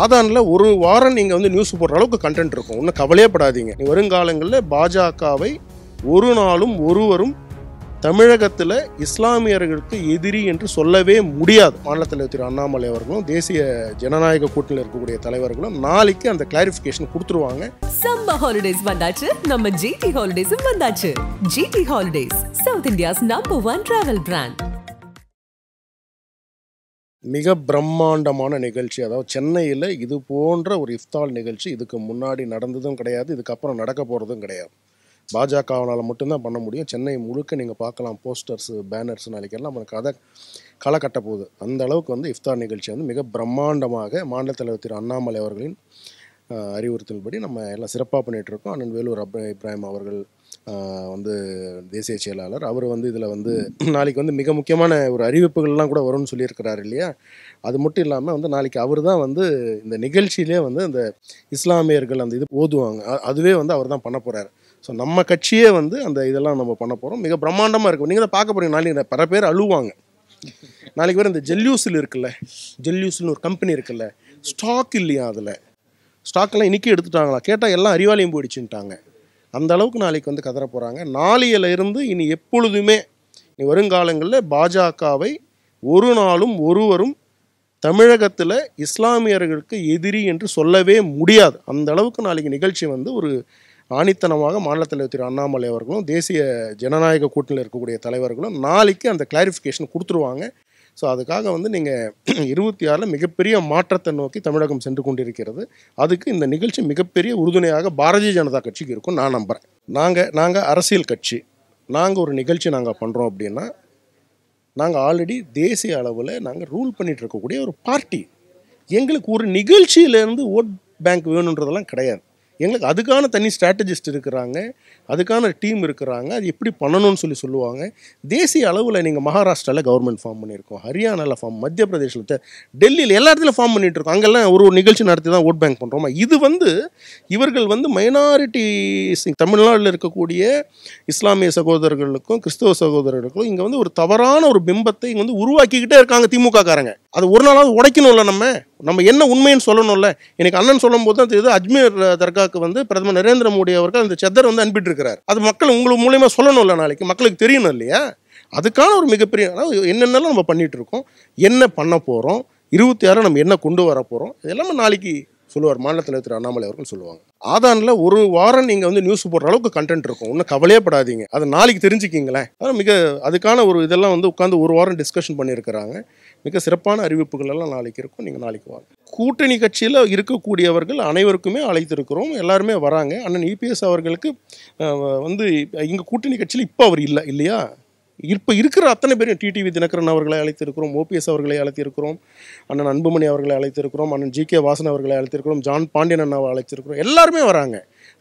ஆதான்ல ஒரு வாரம் நீங்கள் வந்து நியூஸ் போடுற அளவுக்கு கண்டென்ட் இருக்கும். ஒன்றும் கவலையே படாதீங்க. வருங்காலங்களில் பாஜகவை ஒரு நாளும் ஒருவரும் தமிழகத்தில் இஸ்லாமியர்களுக்கு எதிரி என்று சொல்லவே முடியாது. மாநில தலைவர் திரு அண்ணாமலை அவர்களும் தேசிய ஜனநாயக கூட்டணியில் இருக்கக்கூடிய தலைவர்களும் நாளைக்கு அந்த கிளாரிஃபிகேஷன் கொடுத்துருவாங்க. சம்மர் ஹாலிடேஸ் வந்தாச்சு, நம்ம ஜிடி ஹாலிடேஸும் வந்தாச்சு. GT holidays, south India's #1 travel brand. மிக பிரம்மாண்டமான நிகழ்ச்சி. அதாவது சென்னையில் இது போன்ற ஒரு இஃப்தார் நிகழ்ச்சி இதுக்கு முன்னாடி நடந்ததும் கிடையாது, இதுக்கப்புறம் நடக்க போகிறதும் கிடையாது. பாஜகவினால் மட்டும்தான் பண்ண முடியும். சென்னை முழுக்க நீங்கள் பார்க்கலாம், போஸ்டர்ஸு, பேனர்ஸ் நாளைக்கெல்லாம் நமக்கு களை கட்ட போகுது. அந்த அளவுக்கு வந்து இஃப்தார் நிகழ்ச்சி வந்து மிக பிரம்மாண்டமாக மாநில தலைவர் திரு அண்ணாமலை அவர்களின் அறிவுறுத்தல்படி நம்ம எல்லாம் சிறப்பாக பண்ணிகிட்ருக்கோம். அண்ணன் வேலூர் இப்ராஹிம் அவர்கள் வந்து தேசிய செயலாளர், அவர் வந்து இதில் வந்து நாளைக்கு வந்து மிக முக்கியமான ஒரு அறிவிப்புகள்லாம் கூட வரும்னு சொல்லியிருக்கிறாரு இல்லையா. அது மட்டும் இல்லாமல் வந்து நாளைக்கு அவர் தான் வந்து இந்த நிகழ்ச்சியிலே வந்து அந்த இஸ்லாமியர்கள் அந்த இது ஓதுவாங்க, அதுவே வந்து அவர் தான் பண்ண போகிறார். ஸோ நம்ம கட்சியே வந்து அந்த இதெல்லாம் நம்ம பண்ண போகிறோம். மிக பிரம்மாண்டமாக இருக்கும். நீங்கள் தான் பார்க்க போகிறீங்க. நாளைக்கு பல பேர் அழுவாங்க. நாளைக்கு வேறு இந்த ஜெல்யூஸில் இருக்குல்ல, ஜெல்யூஸ்னு ஒரு கம்பெனி இருக்குல்ல, ஸ்டாக் இல்லையா, அதில் ஸ்டாக்கெல்லாம் இன்றைக்கி எடுத்துட்டாங்களா கேட்டால் எல்லாம் அறிவாலயம் போயிடுச்சுட்டாங்க. அந்த அளவுக்கு நாளைக்கு வந்து கதற போகிறாங்க. நாளையில இருந்து இனி எப்பொழுதுமே இனி வருங்காலங்களில் பாஜகவை ஒரு நாளும் ஒருவரும் தமிழகத்தில் இஸ்லாமியர்களுக்கு எதிரி என்று சொல்லவே முடியாது. அந்த அளவுக்கு நாளைக்கு நிகழ்ச்சி வந்து ஒரு ஆணித்தனமாக மாநில தலைவர் திரு அண்ணாமலை அவர்களும் தேசிய ஜனநாயக கூட்டணியில் இருக்கக்கூடிய தலைவர்களும் நாளைக்கு அந்த கிளாரிஃபிகேஷன் கொடுத்துருவாங்க. ஸோ அதுக்காக வந்து நீங்கள் 26 மிகப்பெரிய மாற்றத்தை நோக்கி தமிழகம் சென்று கொண்டிருக்கிறது. அதுக்கு இந்த நிகழ்ச்சி மிகப்பெரிய உறுதுணையாக பாரதிய ஜனதா கட்சிக்கு இருக்கும் நான் நம்புகிறேன். நாங்கள் அரசியல் கட்சி, நாங்கள் ஒரு நிகழ்ச்சி நாங்கள் பண்ணுறோம் அப்படின்னா நாங்கள் ஆல்ரெடி தேசிய அளவில் நாங்கள் ரூல் பண்ணிகிட்டு இருக்கக்கூடிய ஒரு பார்ட்டி. எங்களுக்கு ஒரு நிகழ்ச்சியிலேருந்து ஓட் பேங்க் வேணுன்றதெல்லாம் கிடையாது. எங்களுக்கு அதுக்கான தனி ஸ்ட்ராட்டஜிஸ்ட் இருக்கிறாங்க, அதுக்கான டீம் இருக்கிறாங்க, அது எப்படி பண்ணணும்னு சொல்லுவாங்க. தேசிய அளவில் நீங்கள் மகாராஷ்டிராவில் கவர்மெண்ட் ஃபார்ம் பண்ணியிருக்கோம், ஹரியானாவில் ஃபார்ம், மத்திய பிரதேசில், டெல்லியில் எல்லா இடத்துலையும் ஃபார்ம் பண்ணிகிட்டு இருக்கோம். அங்கெல்லாம் ஒரு நிகழ்ச்சி நடத்தி தான் ஓட் பேங்க் பண்ணுறோமா. இது வந்து இவர்கள் வந்து மைனாரிட்டி தமிழ்நாட்டில் இருக்கக்கூடிய இஸ்லாமிய சகோதரர்களுக்கும் கிறிஸ்தவ சகோதரர்களுக்கும் இங்கே வந்து ஒரு தவறான ஒரு பிம்பத்தை இங்கே வந்து உருவாக்கிக்கிட்டே இருக்காங்க திமுக காரங்க. அது ஒரு நாளாவது உடைக்கணும்ல. நம்ம என்ன உண்மைன்னு சொல்லணும்ல. எனக்கு அண்ணன் சொல்லும் போது தான் தெரியுது, அஜ்மீர் தர்காவுக்கு வந்து பிரதமர் நரேந்திர மோடி அவர்கள் அந்த செத்தர் வந்து அனுப்பிட்டு இருக்கிறார். அது மக்கள் உங்களுக்கு மூலியமாக சொல்லணும்ல, நாளைக்கு மக்களுக்கு தெரியணும் இல்லையா. அதுக்கான ஒரு மிகப்பெரிய என்னென்னலாம் நம்ம பண்ணிட்டு இருக்கோம், என்ன பண்ண போகிறோம், 26 நம்ம என்ன கொண்டு வர போகிறோம், இதெல்லாமே நாளைக்கு சொல்லுவார் மாநில தலைவர் திரு அண்ணாமலை அவர்கள் சொல்லுவாங்க. ஆதானில் ஒரு வாரம் நீங்கள் வந்து நியூஸ் போடுற அளவுக்கு கண்டென்ட் இருக்கும். ஒன்றும் கவலையே படாதீங்க. அதை நாளைக்கு தெரிஞ்சுக்கிங்களேன். அதுக்கான ஒரு இதெல்லாம் வந்து உட்காந்து ஒரு வாரம் டிஸ்கஷன் பண்ணியிருக்கிறாங்க. மிக சிறப்பான அறிவிப்புகள் எல்லாம் நாளைக்கு இருக்கும். நீங்கள் நாளைக்கு வாங்க. கூட்டணி கட்சியில் இருக்கக்கூடியவர்கள் அனைவருக்குமே அழைத்திருக்கிறோம், எல்லாருமே வராங்க. அண்ணன் இபிஎஸ் அவர்களுக்கு வந்து எங்கள் கூட்டணி கட்சியில் இப்போ அவர் இல்லையா, இப்போ இருக்கிற அத்தனை பேரும் டிடிவி தினகரன் அவர்களை அழைத்திருக்கிறோம், ஓபிஎஸ் அவர்களை அழைத்திருக்கிறோம், அண்ணன் அன்புமணி அவர்களை அழைத்திருக்கிறோம், அண்ணன் ஜி.கே. வாசன் அவர்களை அழைத்திருக்கிறோம், ஜான் பாண்டியன் அண்ணாவை அழைச்சிருக்கிறோம். எல்லாருமே வராங்க.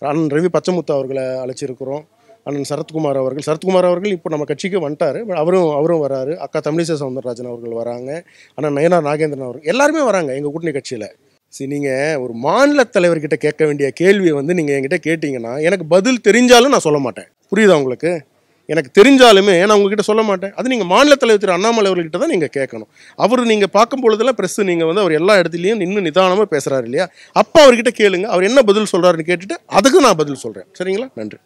அண்ணன் ரவி பச்சமுத்து அவர்களை அழைச்சிருக்கிறோம், அண்ணன் சரத்குமார் அவர்கள் இப்போ நம்ம கட்சிக்கு வந்துட்டார், அவரும் வராரு. அக்கா தமிழிசை சவுந்தரராஜன் அவர்கள் வராங்க, அண்ணன் நயனார் நாகேந்திரன் அவர்கள் எல்லாருமே வராங்க எங்கள் கூட்டணி கட்சியில். சரி, நீங்கள் ஒரு மாநில தலைவர்கிட்ட கேட்க வேண்டிய கேள்வியை வந்து நீங்கள் என்கிட்ட கேட்டிங்கன்னா எனக்கு பதில் தெரிஞ்சாலும் நான் சொல்ல மாட்டேன். புரியுதா உங்களுக்கு? எனக்கு தெரிஞ்சாலுமே நான் உங்ககிட்ட சொல்ல மாட்டேன். அது நீங்கள் மாநில தலைவர் திரு அண்ணாமலை அவர்கிட்ட தான் நீங்கள் கேட்கணும். அவர் நீங்கள் பார்க்கும் பொழுதெல்லாம் ப்ரெஸ்ஸு நீங்கள் வந்து அவர் எல்லா இடத்துலையும் இன்னும் நிதானமாக பேசுகிறாரு இல்லையா, அப்போ அவர்கிட்ட கேளுங்க. அவர் என்ன பதில் சொல்கிறாருன்னு கேட்டுட்டு அதுக்கு நான் பதில் சொல்கிறேன். சரிங்களா? நன்றி.